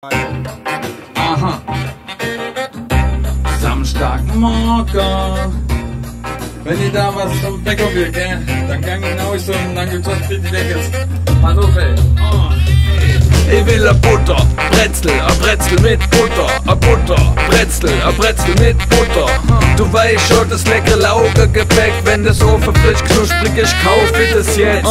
Aha. Samstagmorgen. Wenn ich da was zum Bäcker will, gell, dann gang ich raus und dann gibt's was bitte Deckes. Pantofel. Oh. Ich will a Butter, Brezel, a Brezel mit Butter, a Butter, Brezel, a Brezel mit Butter. Du weißt schon, das leckere Laugengebäck, wenn das Ofen frisch knusprig ist, kauf ich das jetzt.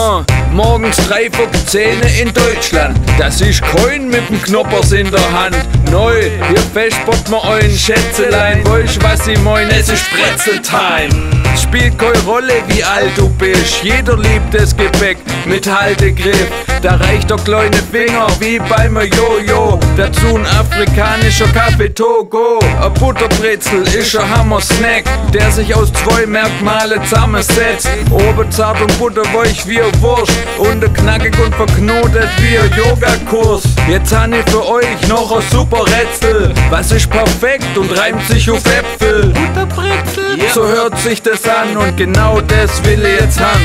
Morgens 3 vor 10 in Deutschland, das ist Coin mit dem Knoppers in der Hand. Neu, hier festbot man euren Schätzelein, weißt was ich mein, es ist Brezeltime. Es spielt keine Rolle, wie alt du bist, jeder liebt das Gebäck mit Haltegriff. Da reicht der kleine Finger wie beim Jojo. Dazu ein afrikanischer Kaffee Togo. Ein Butterbrezel ist ein Hammer-Snack, der sich aus 2 Merkmale zusammensetzt. Oben zart und butterweich wie ein Wurst und knackig und verknotet wie ein Yogakurs. Jetzt habe ich für euch noch ein super Rätsel. Was ist perfekt und reimt sich auf Äpfel? Butterbrezel? Yeah. So hört sich das an und genau das will ich jetzt haben.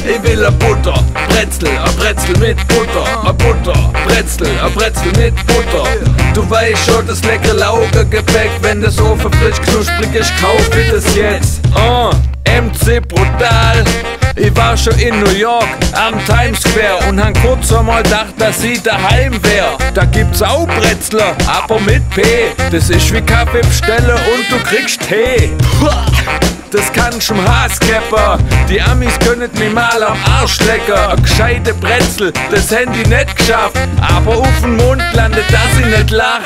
Ich will a Butter, Brezel, a Brezel mit Butter, a Butter, Brezel, a Brezel mit Butter. Du weißt schon, das leckere Laugengebäck, wenn das Ofen frisch knusprig ist, kauf ich das jetzt. MC brutal. Ich war schon in New York am Times Square und han kurz einmal gedacht, dass ich daheim wär. Da gibt's auch Brezler, aber mit P. Das ist wie Kaffee bestellen und du kriegst Tee. Das kann schon Haskepper. Die Amis können mich mal am Arsch lecken. A gescheite Brezel, das Handy nicht geschafft. Aber auf den Mond landet, dass ich nicht lach.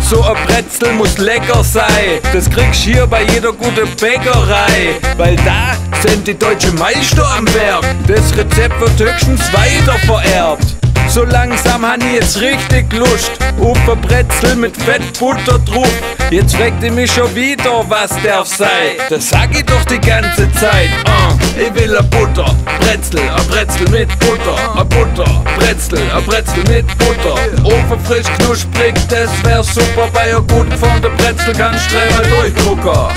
So ein Brezel muss lecker sein. Das kriegst hier bei jeder guten Bäckerei. Weil da sind die deutschen Meister am Werk. Das Rezept wird höchstens weiter vererbt. So langsam han ich jetzt richtig Lust auf ein Brezel mit Fettbutter drauf. Jetzt fragt ihr mich schon wieder, was darf sein. Das sag ich doch die ganze Zeit. Ich will a Butter, Brezel, a Brezel mit Butter, a Butter, Brezel, a Brezel mit Butter. Ofen frisch knusprig, das wär super. Bei einer guten Form der Brezel kannst du dreimal durchgucken.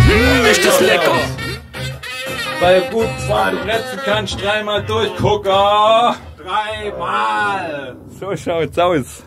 Ist das lecker? Bei einer guten Form der Brezel kannst du dreimal durchgucken. 3 Mal. So schaut's aus.